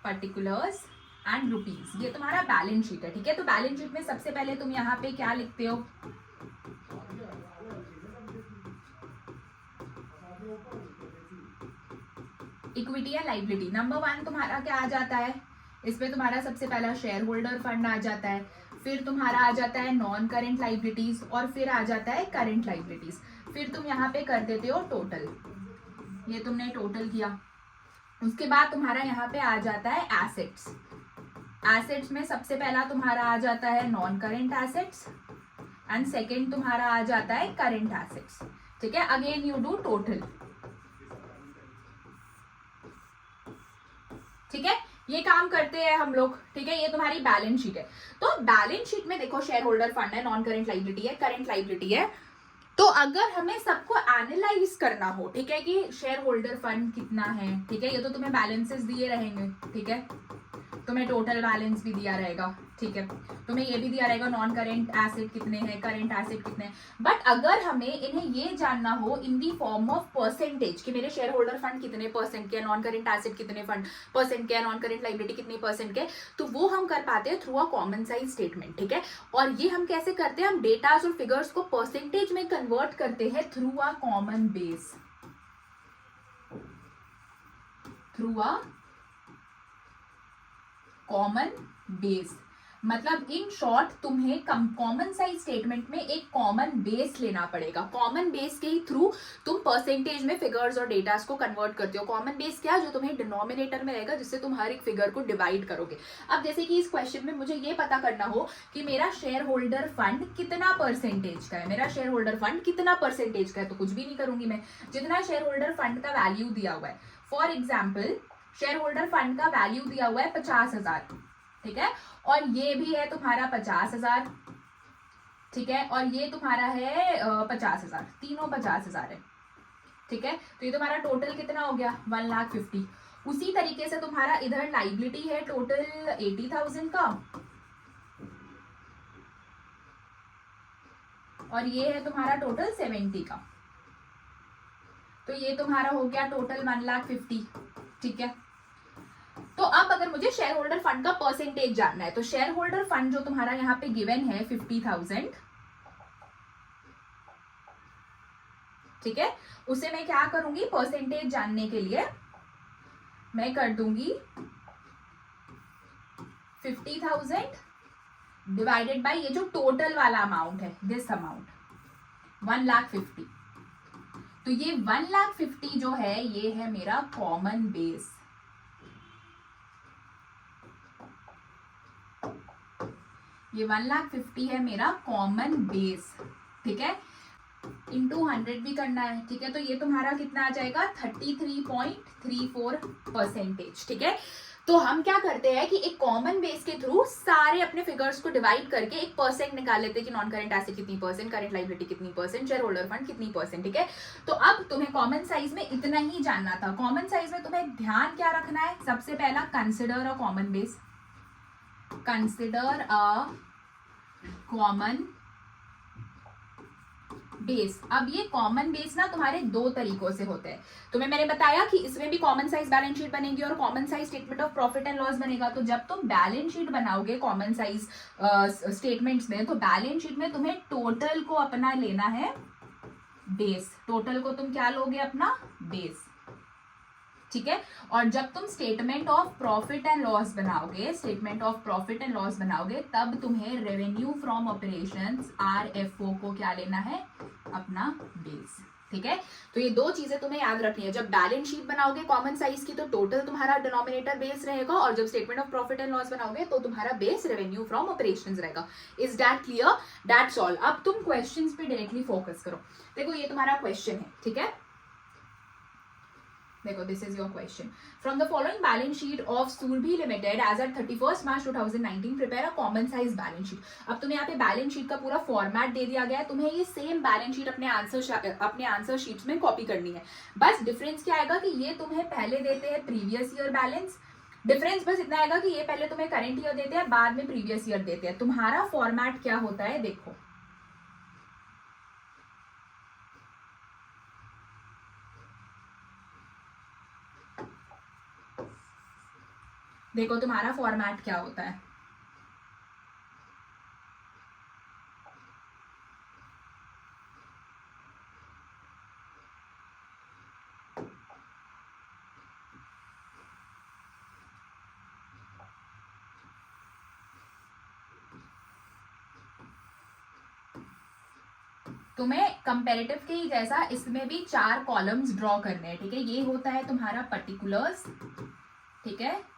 particulars and rupees, ये तुम्हारा बैलेंस शीट है, ठीक है। तो बैलेंस शीट में सबसे पहले तुम यहाँ पे क्या लिखते हो, इक्विटी या लाइबिलिटी। नंबर 1 तुम्हारा क्या आ जाता है, इसमें तुम्हारा सबसे पहला शेयर होल्डर फंड आ जाता है, फिर तुम्हारा आ जाता है नॉन करेंट लाइबिलिटीज, और फिर आ जाता है करेंट लाइबिलिटीज। फिर तुम यहाँ पे कर देते हो टोटल, ये तुमने टोटल किया। उसके बाद तुम्हारा यहाँ पे आ जाता है एसेट्स। एसेट्स में सबसे पहला तुम्हारा आ जाता है non current assets and second तुम्हारा आ जाता है करेंट एसेट्स, ठीक है। अगेन यू डू टोटल, ठीक है, ये काम करते हैं हम लोग, ठीक है। ये तुम्हारी बैलेंस शीट है। तो बैलेंस शीट में देखो शेयर होल्डर फंड है, नॉन करेंट लाइबिलिटी है, करेंट लाइबिलिटी है। तो अगर हमें सबको एनालाइज करना हो, ठीक है, कि शेयर होल्डर फंड कितना है, ठीक है, ये तो तुम्हें बैलेंसेस दिए रहेंगे, ठीक है, तुम्हें टोटल बैलेंस भी दिया रहेगा, ठीक है, तुम्हें ये भी दिया रहेगा नॉन करेंट एसेट कितने हैं, करेंट एसेट कितने हैं। बट अगर हमें इन्हें ये जानना हो इन दी फॉर्म ऑफ परसेंटेज कि मेरे शेयर होल्डर फंड कितने परसेंट के, नॉन करेंट एसेट कितने फंड परसेंट के, नॉन करेंट लाइबिलिटी कितने परसेंट के, तो वो हम कर पाते हैं through a common size statement, ठीक है। और ये हम कैसे करते हैं, हम डेटास और फिगर्स को परसेंटेज में कन्वर्ट करते हैं through a common base, through a common base. मतलब इन शॉर्ट तुम्हें कॉमन साइज स्टेटमेंट में एक कॉमन बेस लेना पड़ेगा। कॉमन बेस के ही थ्रू तुम परसेंटेज में फिगर्स और डेटास को कन्वर्ट करते हो। कॉमन बेस क्या, जो तुम्हें डिनोमिनेटर में रहेगा, जिससे तुम हर एक फिगर को डिवाइड करोगे। अब जैसे कि इस क्वेश्चन में मुझे ये पता करना हो कि मेरा शेयर होल्डर फंड कितना परसेंटेज का है, मेरा शेयर होल्डर फंड कितना परसेंटेज का है, तो कुछ भी नहीं करूंगी मैं, जितना शेयर होल्डर फंड का वैल्यू दिया हुआ है। For example share holder fund का वैल्यू दिया हुआ है 50,000, ठीक है, और ये भी है तुम्हारा 50,000, ठीक है, और ये तुम्हारा है 50,000, तीनों 50,000 है, ठीक है। तो ये तुम्हारा टोटल कितना हो गया 1,50,000। उसी तरीके से तुम्हारा इधर लाइबिलिटी है टोटल 80,000 का, और ये है तुम्हारा टोटल 70 का, तो ये तुम्हारा हो गया टोटल 1,50,000, ठीक है। तो अब अगर मुझे शेयर होल्डर फंड का परसेंटेज जानना है, तो शेयर होल्डर फंड जो तुम्हारा यहाँ पे गिवन है 50,000, ठीक है, उसे मैं क्या करूंगी परसेंटेज जानने के लिए मैं कर दूंगी 50,000 डिवाइडेड बाय ये जो टोटल वाला अमाउंट है, दिस अमाउंट 1,50,000। तो ये 1,50,000 जो है ये है मेरा कॉमन बेस, ये 1,50,000 है मेरा कॉमन बेस, ठीक है, इंटू 100 भी करना है, ठीक है। तो ये तुम्हारा कितना आ जाएगा 33.34%, ठीक है। तो हम क्या करते हैं कि एक कॉमन बेस के थ्रू सारे अपने फिगर्स को डिवाइड करके एक परसेंट निकाल लेते हैं कि नॉन करंट एसेट कितनी परसेंट, करंट लायबिलिटी कितनी परसेंट, शेयर होल्डर फंड कितनी परसेंट, ठीक है। तो अब तुम्हें कॉमन साइज में इतना ही जानना था। कॉमन साइज में तुम्हें ध्यान क्या रखना है, सबसे पहला consider a common base, consider a common base. अब ये कॉमन बेस ना तुम्हारे दो तरीकों से होते हैं। तुम्हें मैंने बताया कि इसमें भी कॉमन साइज बैलेंस शीट बनेगी और common size statement of profit and loss बनेगा। तो जब तुम बैलेंस शीट बनाओगे कॉमन साइज स्टेटमेंट्स में, तो बैलेंस शीट में तुम्हें टोटल को अपना लेना है बेस, टोटल को तुम क्या लोगे अपना बेस, ठीक है। और जब तुम statement of profit and loss बनाओगे, statement of profit and loss बनाओगे, तब तुम्हें रेवेन्यू फ्रॉम ऑपरेशंस RFO को क्या लेना है अपना बेस, ठीक है। तो ये दो चीजें तुम्हें याद रखनी है। जब बैलेंस शीट बनाओगे कॉमन साइज की तो टोटल तुम्हारा डिनोमिनेटर बेस रहेगा, और जब statement of profit and loss बनाओगे तो तुम्हारा बेस रेवेन्यू फ्रॉम ऑपरेशंस रहेगा। Is that clear? That's all. अब तुम क्वेश्चंस पे डायरेक्टली फोकस करो। देखो ये तुम्हारा क्वेश्चन है, ठीक है। देखो this is your question. From the following balance sheet of Surabhi limited as at 31 March 2019 prepare a common size balance sheet. अब तुम्हें यहाँ पे बैलेंस शीट का पूरा फॉर्मेट दे दिया गया है, तुम्हें ये सेम बैलेंस शीट अपने आंसर शीट्स में कॉपी करनी है। बस डिफरेंस क्या आएगा कि ये तुम्हें पहले देते हैं प्रीवियस ईयर बैलेंस, डिफरेंस बस इतना आएगा कि ये पहले तुम्हें करंट ईयर देते हैं, बाद में प्रीवियस ईयर देते हैं। तुम्हारा फॉर्मेट क्या होता है देखो, देखो तुम्हारा फॉर्मेट क्या होता है। तुम्हें कंपैरेटिव के ही जैसा इसमें भी 4 कॉलम्स ड्रॉ करने हैं, ठीक है। ये होता है तुम्हारा पर्टिकुलर्स, ठीक है।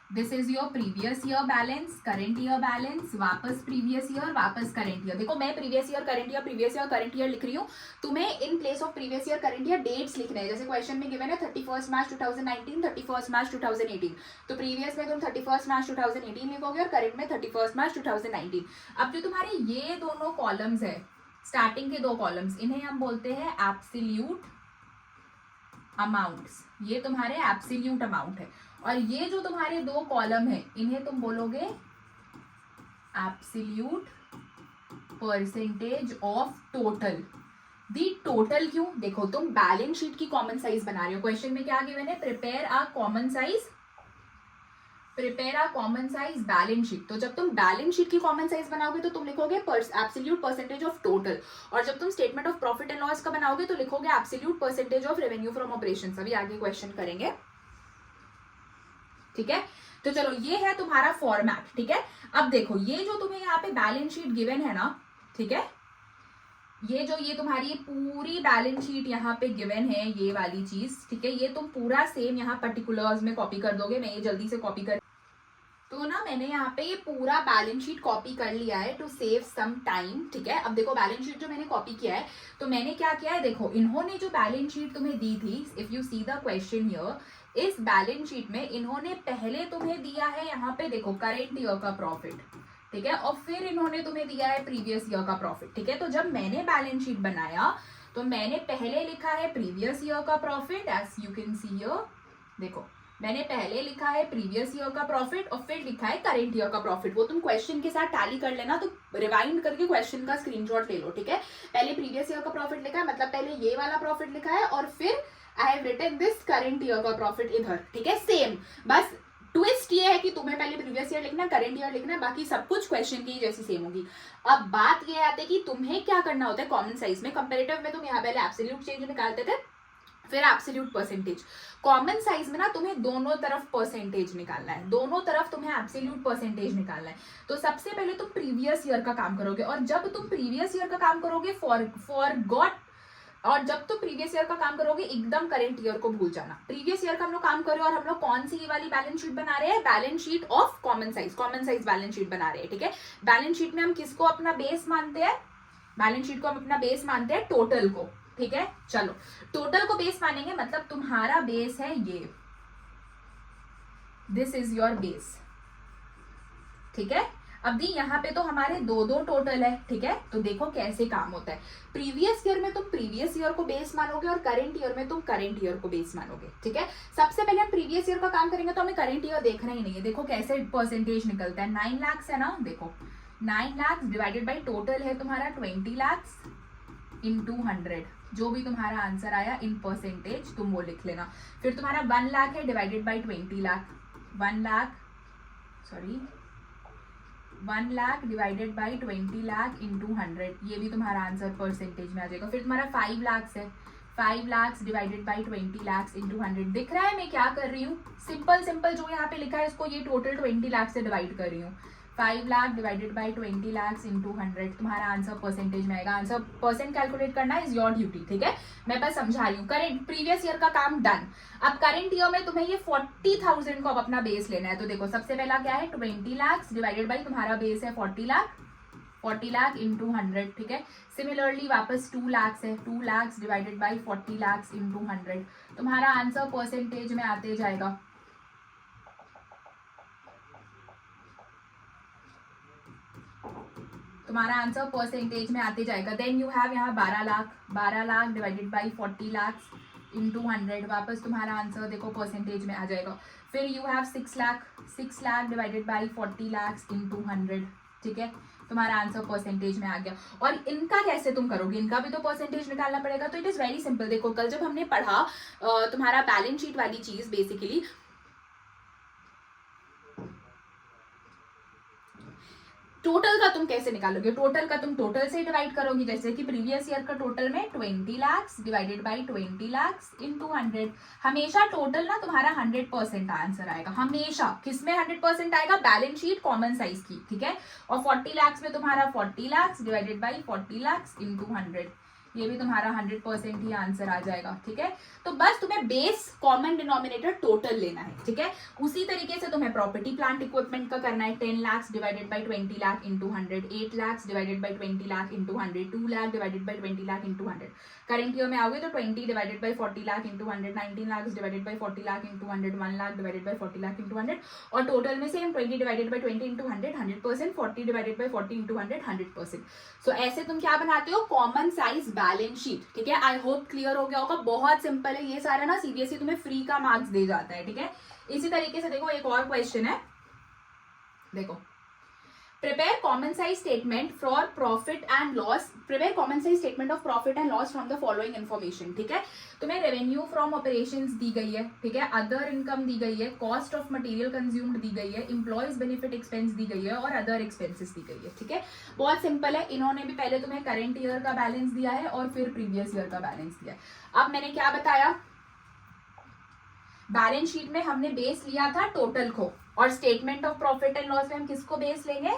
This is your previous year balance, current year balance, वापस प्रीवियस ईयर, वापस करंट ईयर। देखो मैं previous year current year, previous year current year लिख रही हूँ। तुम्हें in place of previous year current year dates लिखने हैं। जैसे क्वेश्चन में गिवन है 31 मार्च 2019, 31 मार्च 2018, तो प्रीवियस में तुम 31 मार्च 2018 लिखोगे और करंट में 31 मार्च 2019। अब जो तुम्हारे ये दोनों कॉलम्स है, स्टार्टिंग के दो कॉलम्स, इन्हें हम बोलते हैं एब्सोल्यूट अमाउंट्स। ये तुम्हारे एब्सोल्यूट अमाउंट है। और ये जो तुम्हारे दो कॉलम है इन्हें तुम बोलोगे absolute percentage of total. The total क्यों? देखो तुम बैलेंस शीट की कॉमन साइज बना रहे हो। क्वेश्चन में क्या गिवन है, prepare a common size, prepare a common size balance sheet. तो जब तुम बैलेंस शीट की कॉमन साइज बनाओगे तो तुम लिखोगे एब्सोल्यूट परसेंटेज ऑफ टोटल, और जब तुम statement of profit and loss का बनाओगे तो लिखोगे absolute percentage of revenue from operations. अभी आगे क्वेश्चन करेंगे, ठीक है। तो चलो ये है तुम्हारा फॉर्मेट, ठीक है। अब देखो ये जो तुम्हें यहाँ पे बैलेंस शीट गिवन है ना, ठीक है, ये तुम्हारी पूरी बैलेंस शीट यहाँ पे गिवन है, ये वाली चीज, ठीक है। ये तुम पूरा सेम यहाँ पर्टिकुलर्स में कॉपी कर दोगे। मैं ये जल्दी से कॉपी कर, तो ना मैंने यहाँ पे ये पूरा बैलेंस शीट कॉपी कर लिया है टू सेव सम टाइम, ठीक है। अब देखो बैलेंस शीट जो मैंने कॉपी किया है, तो मैंने क्या किया है, देखो इन्होंने जो बैलेंस शीट तुम्हें दी थी, if you see the question here, इस बैलेंस शीट में इन्होंने पहले तुम्हें दिया है यहाँ पे देखो करेंट ईयर का प्रॉफिट, ठीक है, और फिर इन्होंने तुम्हें दिया है प्रीवियस ईयर का प्रॉफिट, ठीक है। तो जब मैंने बैलेंस शीट बनाया तो मैंने पहले लिखा है प्रीवियस ईयर का profit, as you can see here, देखो मैंने पहले लिखा है प्रीवियस ईयर का प्रॉफिट और फिर लिखा है करेंट ईयर का प्रॉफिट। वो तुम क्वेश्चन के साथ टैली कर लेना, तो रिवाइंड करके क्वेश्चन का स्क्रीनशॉट ले लो, ठीक है। पहले प्रीवियस ईयर का प्रॉफिट लिखा है, मतलब पहले ये वाला प्रॉफिट लिखा है और फिर I have written this current year का प्रॉफिट इधर, ठीक है। सेम, बस ट्विस्ट ये है कि तुम्हें पहले प्रीवियस ईयर लिखना है, करेंट ईयर लिखना है, बाकी सब कुछ क्वेश्चन की जैसी सेम होगी। अब बात ये आती है कि तुम्हें क्या करना होता है कॉमन साइज में। कंपैरेटिव में तुम यहाँ पहले एब्सोल्यूट चेंज निकालते थे, फिर एब्सोल्यूट परसेंटेज। कॉमन साइज में ना तुम्हें दोनों तरफ परसेंटेज निकालना है, दोनों तरफ तुम्हें एब्सोल्यूट परसेंटेज निकालना है। तो सबसे पहले तुम प्रीवियस ईयर का काम करोगे, और जब तुम प्रीवियस ईयर का काम करोगे और जब तुम प्रीवियस ईयर का काम करोगे एकदम करेंट ईयर को भूल जाना। प्रीवियस ईयर का हम लोग काम कर रहे हैं और हम लोग कौन सी वाली बैलेंस शीट बना रहे हैं, balance sheet of common size balance sheet बना रहे हैं, ठीक है। बैलेंस शीट में हम किसको अपना बेस मानते हैं, बैलेंस शीट को हम अपना बेस मानते हैं टोटल को, ठीक है। चलो टोटल को बेस मानेंगे, मतलब तुम्हारा बेस है ये, दिस इज योर बेस, ठीक है। अब दी यहाँ पे तो हमारे दो दो टोटल है, ठीक है। तो देखो कैसे काम होता है, प्रीवियस ईयर में तुम प्रीवियस ईयर को बेस मानोगे और करेंट ईयर में तुम करेंट ईयर को बेस मानोगे, ठीक है। सबसे पहले हम प्रीवियस ईयर का काम करेंगे तो हमें करेंट ईयर देखना ही नहीं है। देखो कैसे परसेंटेज निकलता है, 9 लाख है ना, देखो 9 लाख डिवाइडेड बाई टोटल है तुम्हारा 20 लाख इंटू 100, जो भी तुम्हारा आंसर आया इन परसेंटेज तुम वो लिख लेना। फिर तुम्हारा 1 लाख है divided by 20 lakh, 1 lakh divided by 20 lakh into 100, ये भी तुम्हारा आंसर परसेंटेज में आ जाएगा। फिर तुम्हारा 5 लाख है, 5 lakh divided by 20 lakh into 100। दिख रहा है मैं क्या कर रही हूँ, सिंपल जो यहाँ पे लिखा है इसको ये टोटल 20 लाख से डिवाइड कर रही हूँ। 5 lakh divided by 20 lakh into 100, तुम्हारा आंसर परसेंटेज में आएगा। आंसर परसेंट कैलकुलेट करना इज योर ड्यूटी, ठीक है। मैं बस समझा रही हूँ। करेंट प्रीवियस ईयर का काम डन। अब करेंट ईयर में तुम्हें ये 40,000 को अब अपना बेस लेना है। तो देखो सबसे पहला क्या है, 20 लाख डिवाइडेड बाई तुम्हारा बेस है 40 लाख इंटू 100, ठीक है। सिमिलरली वापस 2 लाख है, 2 lakh divided by 40 lakh into 100, तुम्हारा आंसर परसेंटेज में आते जाएगा। तुम्हारा आंसर परसेंटेज में आते जाएगा। देन यू हैव यहाँ 12 lakh divided by 40 lakh into 100, वापस तुम्हारा आंसर देखो परसेंटेज में आ जाएगा। फिर you have 6 lakh divided by 40 lakh into 100, ठीक है, तुम्हारा आंसर परसेंटेज में आ गया। और इनका कैसे तुम करोगे, इनका भी तो परसेंटेज निकालना पड़ेगा। तो इट इज वेरी सिंपल। देखो कल जब हमने पढ़ा तुम्हारा बैलेंस शीट वाली चीज, बेसिकली टोटल का तुम कैसे निकालोगे, टोटल का तुम टोटल से डिवाइड करोगे। जैसे कि प्रीवियस ईयर का टोटल में 20 lakh divided by 20 lakh into 100। हमेशा टोटल ना तुम्हारा 100% आंसर आएगा, हमेशा। किसमें 100% आएगा, बैलेंस शीट कॉमन साइज की, ठीक है। और 40 लाख में तुम्हारा 40 lakh divided by 40 lakh into 100, ये भी तुम्हारा 100% ही आंसर आ जाएगा, ठीक है। तो बस तुम्हें बेस कॉमन डिनोमिनेटर टोटल लेना है, ठीक है। उसी तरीके से तुम्हें प्रॉपर्टी प्लांट इक्विपमेंट का करना है। 10 lakh divided by 20 lakh into 100, 8 lakh divided by 20 lakh into 100, 2 lakh divided by 20 lakh into 100। Current year में आओगे तो 20 divided by 40 lakh into 100, 19 lakh divided by 40 lakh into 100, 1 lakh divided by 40 lakh into 100, और टोटल में से हम 20 divided by 20 into 100, 100%, 40 divided by 40 into 100, 100%। सो ऐसे तुम क्या बनाते हो, कॉमन साइज बैलेंस शीट, ठीक है। आई होप क्लियर हो गया होगा। बहुत सिंपल है ये सारा ना, सीबीएसई तुम्हें फ्री का मार्क्स दे जाता है, ठीक है। इसी तरीके से देखो एक और क्वेश्चन है, देखो prepare common size statement for profit and loss, prepare common size statement of profit and loss from the following information, ठीक है। तुम्हें रेवेन्यू फ्रॉम ऑपरेशंस दी गई है, ठीक है, अदर इनकम दी गई है, कॉस्ट ऑफ मटेरियल कंज्यूम्ड दी गई है, एम्प्लॉयज बेनिफिट एक्सपेंस दी गई है और अदर एक्सपेंसेस दी गई है, ठीक है। बहुत सिंपल है। इन्होंने भी पहले तुम्हें करंट ईयर का बैलेंस दिया है और फिर प्रीवियस ईयर का बैलेंस दिया है। अब मैंने क्या बताया, बैलेंस शीट में हमने बेस लिया था टोटल को, और statement of profit and loss में हम किसको बेस लेंगे,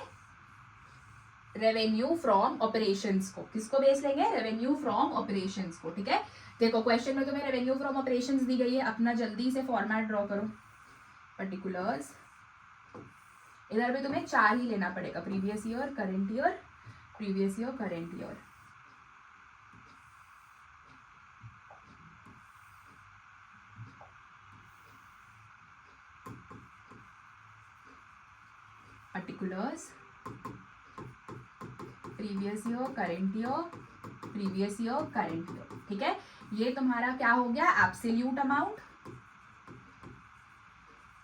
रेवेन्यू फ्रॉम ऑपरेशंस को। किसको बेस लेंगे, रेवेन्यू फ्रॉम ऑपरेशंस को, ठीक है। देखो क्वेश्चन में तुम्हें रेवेन्यू फ्रॉम ऑपरेशंस दी गई है, अपना जल्दी से फॉर्मेट ड्रॉ करो, पर्टिकुलर्स। इधर भी तुम्हें 4 ही लेना पड़ेगा, previous year, current year, previous year, current year. particulars, previous year, current year, previous year, current year. ठीक है, ये तुम्हारा क्या हो गया, एब्सोल्यूट अमाउंट,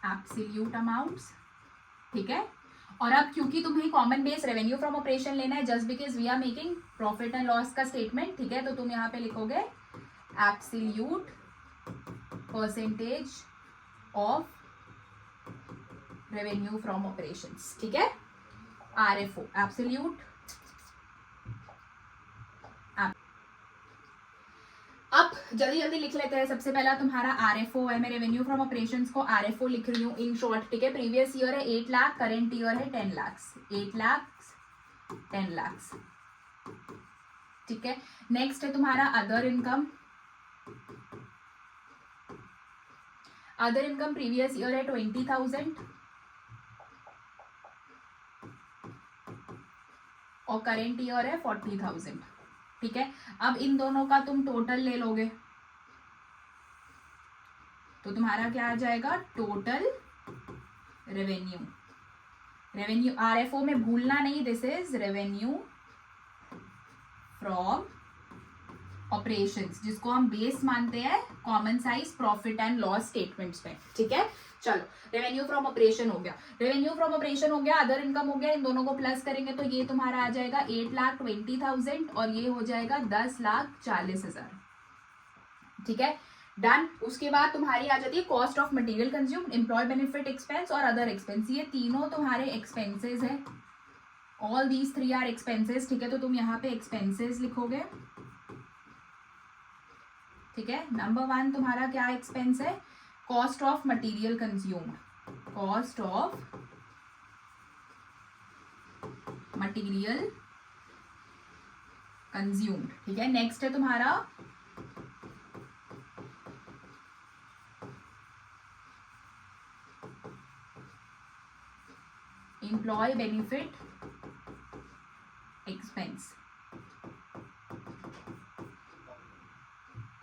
एब्सोल्यूट अमाउंट्स. ठीक है, और अब क्योंकि तुम्हें common base revenue from operation लेना है, just because we are making profit and loss का स्टेटमेंट. ठीक है, तो तुम यहाँ पे लिखोगे absolute percentage of revenue from operations. ठीक है, आरएफओ, एब्सोल्यूट. अब जल्दी जल्दी लिख लेते हैं. सबसे पहला तुम्हारा आरएफओ है, मैं रेवेन्यू फ्रॉम ऑपरेशंस को आरएफओ लिख रही हूँ इन शॉर्ट. ठीक है, प्रीवियस ईयर है 8 लाख, करंट ईयर है 10 लाख, 8 लाख 10 लाख. ठीक है, नेक्स्ट है तुम्हारा other income. Other income previous year है 20,000 और करेंट ईयर है 40,000. ठीक है, अब इन दोनों का तुम टोटल ले लोगे तो तुम्हारा क्या आ जाएगा, टोटल रेवेन्यू. रेवेन्यू आरएफओ में भूलना नहीं, this is revenue from operations, जिसको हम बेस मानते हैं common size profit and loss statements पे. ठीक है, चलो रेवेन्यू फ्रॉम ऑपरेशन हो गया, रेवेन्यू फ्रॉम ऑपरेशन हो गया, अदर इनकम हो गया. इन दोनों को प्लस करेंगे तो ये तुम्हारा आ जाएगा 8,20,000 और ये हो जाएगा 10,40,000. ठीक है, डन. उसके बाद तुम्हारी आ जाती है cost of material consumed, employee benefit expense और अदर एक्सपेंस. ये तीनों तुम्हारे एक्सपेंसेस है, ऑल दीज 3 आर एक्सपेंसेस. ठीक है, तो तुम यहाँ पे एक्सपेंसेस लिखोगे. ठीक है, नंबर 1 तुम्हारा क्या एक्सपेंस है, cost of material consumed, cost of material consumed. ठीक है, नेक्स्ट है तुम्हारा एम्प्लॉय बेनिफिट एक्सपेंस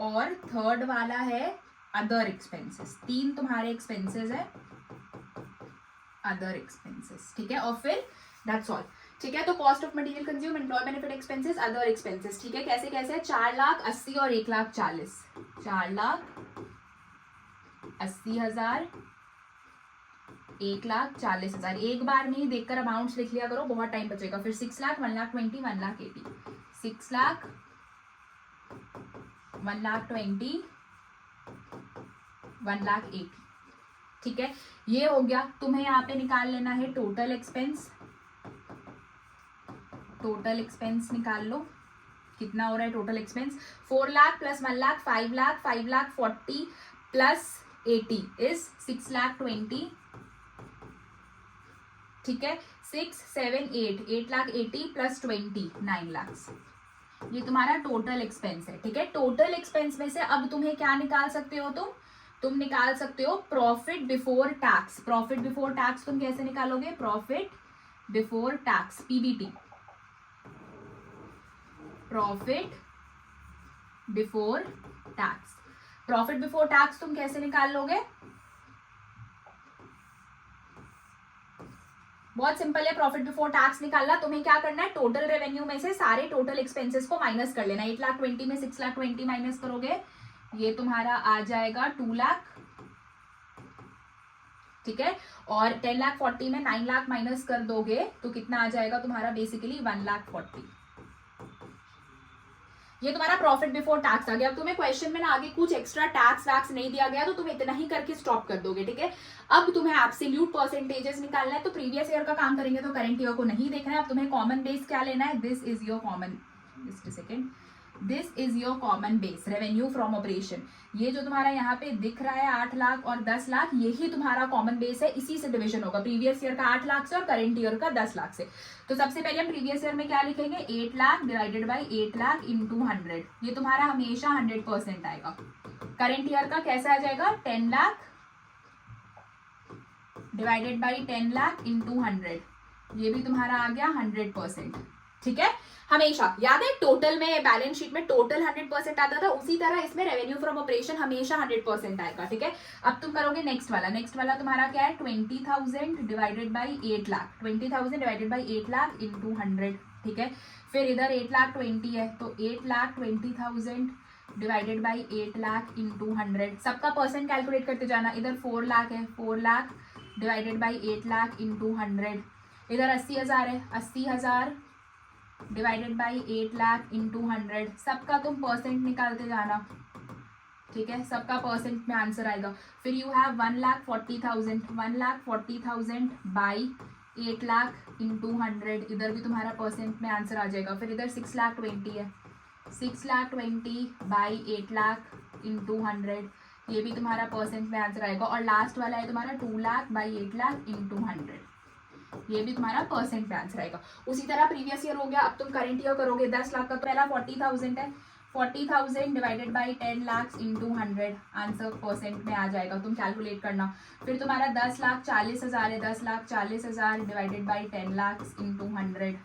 और थर्ड वाला है अदर एक्सपेंसेस. 3 तुम्हारे एक्सपेंसेस है, अदर एक्सपेंसेस. ठीक है, और फिर दैट्स ऑल. ठीक है, तो cost of material consume, employee benefit expenses, other expenses. ठीक है, कैसे कैसे 4,80,000 और 1,40,000. 4,80,000, 1,40,000. एक बार में ही देखकर अमाउंट्स लिख लिया करो, बहुत टाइम बचेगा. फिर 6 लाख, 1,20,000, 1,80,000, 6 लाख, 1,20,000, 1,80,000. ठीक है, ये हो गया. तुम्हें यहाँ पे निकाल लेना है टोटल एक्सपेंस. टोटल एक्सपेंस निकाल लो, कितना हो रहा है total expense. 4 lakh plus 1 lakh 5 lakh, 5,40,000 plus 80 is 6,20,000. ठीक है, 6, 7, 8, 8,80,000 प्लस 20, 9 लाख. ये तुम्हारा टोटल एक्सपेंस है. ठीक है, टोटल एक्सपेंस में से अब तुम्हें क्या निकाल सकते हो, तुम निकाल सकते हो profit before tax. Profit before tax तुम कैसे निकालोगे, profit before tax, PBT. Profit before tax, profit before tax तुम कैसे निकाल लोगे, बहुत सिंपल है. प्रॉफिट बिफोर टैक्स निकालना, तुम्हें क्या करना है, टोटल रेवेन्यू में से सारे टोटल एक्सपेंसेस को माइनस कर लेना. 8,20,000 में 6,20,000 माइनस करोगे, ये तुम्हारा आ जाएगा 2 लाख. ठीक है, और 10,40,000 में 9 लाख माइनस कर दोगे तो कितना आ जाएगा तुम्हारा, बेसिकली 1,40,000. ये तुम्हारा प्रॉफिट बिफोर टैक्स आ गया. अब तुम्हें क्वेश्चन में ना आगे कुछ एक्स्ट्रा टैक्स वैक्स नहीं दिया गया तो तुम इतना ही करके स्टॉप कर दोगे. ठीक है, अब तुम्हें एब्सोल्यूट परसेंटेजेस निकालना है, तो प्रीवियस ईयर का काम करेंगे तो करंट ईयर को नहीं देखना है. अब तुम्हें कॉमन बेस क्या लेना है, this is your common, just a second, this is your common base revenue from operation. ये जो तुम्हारा यहाँ पे दिख रहा है 8 लाख और 10 लाख, यही तुम्हारा कॉमन बेस है. इसी से डिवीजन होगा प्रीवियस ईयर का 8 लाख से और करंट ईयर का 10 लाख से. तो सबसे पहले हम प्रीवियस ईयर में क्या लिखेंगे, 8 lakh divided by 8 lakh into 100. ये तुम्हारा हमेशा 100% आएगा. करंट ईयर का कैसे आ जाएगा, 10 lakh divided by 10 lakh into 100. ये भी तुम्हारा आ गया 100%. ठीक है, हमेशा याद है टोटल में बैलेंस शीट में टोटल 100% आता था, उसी तरह इसमें रेवेन्यू फ्रॉम ऑपरेशन हमेशा 100% आएगा। ठीक है, अब तुम करोगे नेक्स्ट वाला तुम्हारा क्या है 20,000 divided by 8 lakh, 20,000 divided by 8 lakh into 100। ठीक है, फिर इधर 8,20,000 है तो 8,20,000 डिवाइडेड बाई 8 लाख इंटू 100, सबका परसेंट कैलकुलेट करते जाना। इधर 4 लाख है, 4 lakh divided by 8 lakh into 100, इधर 80,000 है, 80,000 डिवाइडेड बाई 8 लाख इंटू 100, सबका तुम परसेंट निकालते जाना। ठीक है, सबका परसेंट में आंसर आएगा। फिर you have 1,40,000, 1,40,000 by 8 lakh into 100, इधर भी तुम्हारा परसेंट में आंसर आ जाएगा। फिर इधर 6,20,000 है, 6,20,000 बाई 8 लाख इंटू 100, ये भी तुम्हारा परसेंट में आंसर आएगा। और लास्ट वाला है तुम्हारा 2 लाख बाई 8 लाख इंटू 100, ये भी तुम्हारा परसेंट में आंसर आएगा। उसी तरह प्रीवियस ईयर हो गया, अब तुम करंट ईयर करोगे। 10 लाख का तो पहला 40,000 है, 40,000 divided by 10 lakh into 100, answer percent में आ जाएगा, तुम कैलकुलेट करना। फिर तुम्हारा 10,40,000 है, 10,40,000 डिवाइडेड बाई 10 लाख इंटू 100,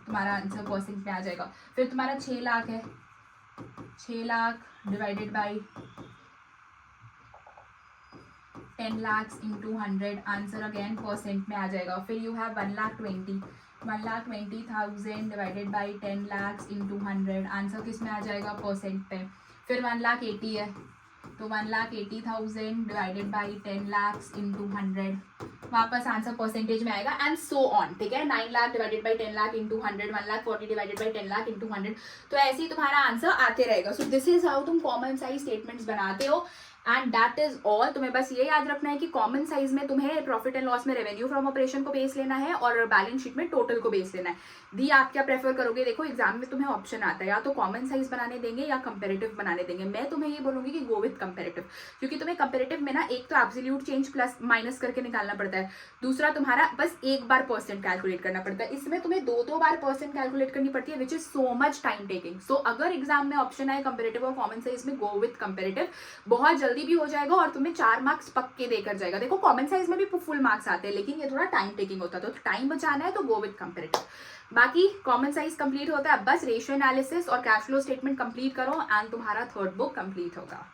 तुम्हारा आंसर परसेंट में आ जाएगा। फिर तुम्हारा 6 लाख है, 6 lakh divided by 10 lakh into 100, answer again percent में आ जाएगा। फिर you have 1,20,000 divided by 10 lakh into 100, answer किस में आ जाएगा परसेंट पे। फिर 1,80,000 है तो 1,80,000 डिवाइडेड बाई 10 लाख इंटू 100, वापस आंसर परसेंटेज में आएगा एंड सो ऑन। ठीक है, 9 lakh divided by 10 lakh into 100, 1,40,000 divided by 10 lakh into 100, तो ऐसे ही तुम्हारा आंसर आते रहेगा। सो दिस इज हाउ तुम कॉमन साइज स्टेटमेंट्स बनाते हो एंड दैट इज ऑल। तुम्हें बस ये याद रखना है कि कॉमन साइज में तुम्हें प्रॉफिट एंड लॉस में रेवेन्यू फ्रॉम ऑपरेशन को बेस लेना है और बैलेंस शीट में टोटल को बेस लेना है। दी आप क्या प्रेफर करोगे? देखो एग्जाम में तुम्हें ऑप्शन आता है या तो कॉमन साइज बनाने देंगे या कंपेरेटिव बनाने देंगे। मैं तुम्हें ये बोलूंगी कि गो विथ कंपेरेटिव, क्योंकि तुम्हें कंपेरेटिव में ना एक तो एब्सोल्यूट चेंज प्लस माइनस करके निकालना पड़ता है, दूसरा तुम्हारा बस एक बार परसेंट कैलकुलेट करना पड़ता है। इसमें तुम्हें दो बार परसेंट कैलकुलेट करनी पड़ती है which is so much time taking. So अगर एग्जाम में ऑप्शन आए कंपेरेटिव और कॉमन साइज में, गो विथ कंपेरेटिव, बहुत जल्दी भी हो जाएगा और तुम्हें 4 मार्क्स पक्के देकर जाएगा। देखो कॉमन साइज में भी फुल मार्क्स आते हैं लेकिन ये थोड़ा टाइम टेकिंग होता है, तो टाइम बचाना है तो गो विथ कंपेरेटिव। बाकी कॉमन साइज कंप्लीट होता है, बस रेशियो एनालिसिस और कैश फ्लो स्टेटमेंट कंप्लीट करो एंड तुम्हारा थर्ड बुक कंप्लीट होगा।